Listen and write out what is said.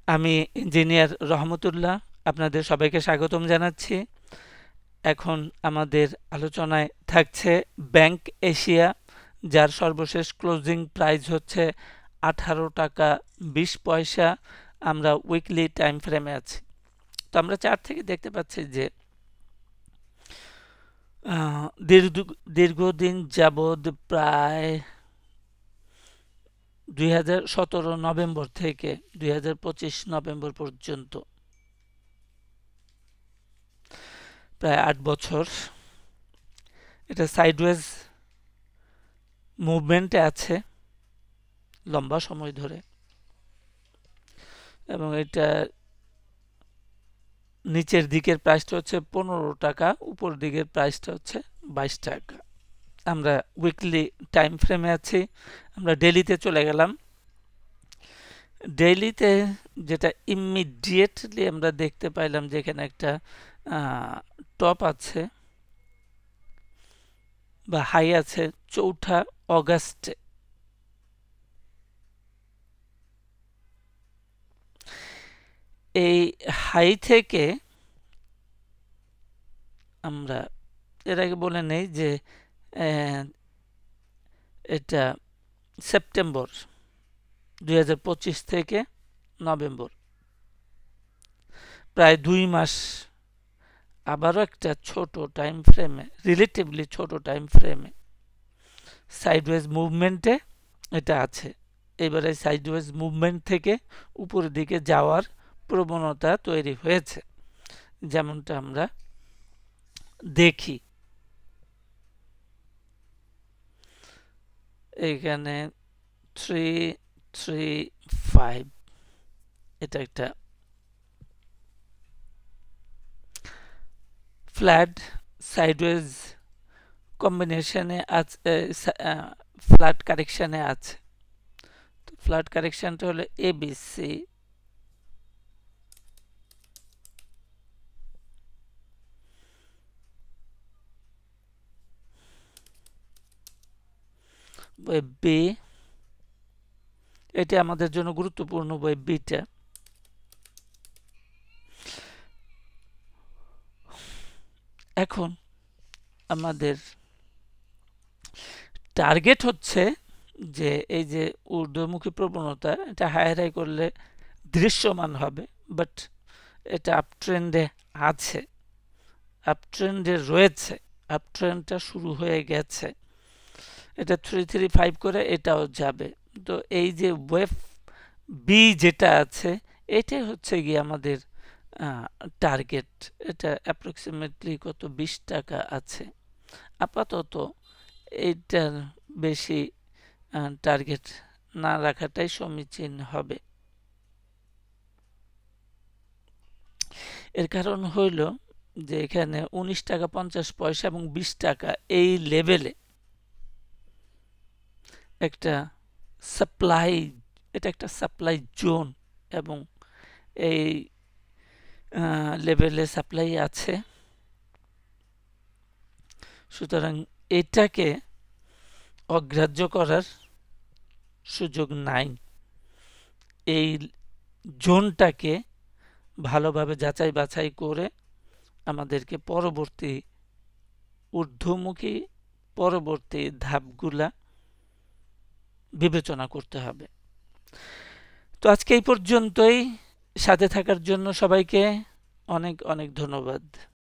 আমি ইঞ্জিনিয়ার রহমতুল্লাহ, আপনাদের সবাইকে স্বাগতম জানাচ্ছি। এখন আমাদের আলোচনায় থাকছে ব্যাংক এশিয়া, যার সর্বশেষ ক্লোজিং প্রাইস হচ্ছে 18 টাকা 20 পয়সা। আমরা উইকলি টাইম ফ্রেমে আছি। তো আমরা চার্ট থেকে দেখতে পাচ্ছি যে দীর্ঘদিন যাবৎ প্রায় 2017 নভেম্বর থেকে 2025 নভেম্বর পর্যন্ত প্রায় 8 বছর এটা সাইডওয়েজ মুভমেন্টে আছে লম্বা সময় ধরে, এবং এটা নিচের দিকের প্রাইসটা হচ্ছে 15 টাকা, উপর দিকের প্রাইসটা হচ্ছে 22 টাকা। আমরা উইকলি টাইম ফ্রেমে আছি। আমরা ডেইলিতে চলে গেলাম। ডেইলিতে যেটা ইমিডিয়েটলি আমরা দেখতে পাইলাম যে এখানে একটা টপ আছে বা হাই আছে 4 অগাস্টে। এই হাই থেকে আমরা এর আগে বলে নেই যে এটা সেপ্টেম্বর 2025 থেকে নভেম্বর, প্রায় 2 মাস। আবারও একটা ছোট টাইম ফ্রেমে, রিলেটিভলি ছোট টাইম ফ্রেমে সাইডওয়েজ মুভমেন্টে এটা আছে। এবারে সাইডওয়েজ মুভমেন্ট থেকে উপরের দিকে যাওয়ার প্রবণতা তৈরি হয়েছে, যেমনটা আমরা দেখি। এখানে 335 এটা একটা ফ্ল্যাট সাইডওয়েজ কম্বিনেশনে আছে, ফ্ল্যাট কারেকশনে আছে। তো ফ্ল্যাট কারেকশনটা হলো এবিসি, ওয়েব বি, এটি আমাদের জন্য গুরুত্বপূর্ণ ওয়েব বিটা। এখন আমাদের টার্গেট হচ্ছে যে এই যে ঊর্ধ্বমুখী প্রবণতা, এটা হায়ার হাই করলে দৃশ্যমান হবে, বাট এটা আপট্রেন্ডে আছে, আপট্রেন্ডে রয়েছে, আপট্রেন্ডটা শুরু হয়ে গেছে। এটা 335 করে এটাও যাবে। তো এই যে ওয়েভ বি যেটা আছে, এটাই হচ্ছে গিয়ে আমাদের টার্গেট। এটা অ্যাপ্রক্সিমেটলি কত 20 টাকা আছে। আপাতত এইটার বেশি টার্গেট না রাখাটাই সমীচীন হবে। এর কারণ হইল যে এখানে 19 টাকা 50 পয়সা এবং 20 টাকা এই লেভেলে একটা সাপ্লাই, এটা একটা সাপ্লাই জোন, এবং এই লেভেলে সাপ্লাই আছে। সুতরাং এটাকে অগ্রাহ্য করার সুযোগ নাই। এই জোনটাকে ভালোভাবে যাচাই বাছাই করে আমাদেরকে পরবর্তী ঊর্ধ্বমুখী পরবর্তী ধাপগুলা বিবেচনা করতে হবে। তো আজকে এই পর্যন্তই। সাথে থাকার জন্য সবাইকে অনেক অনেক ধন্যবাদ।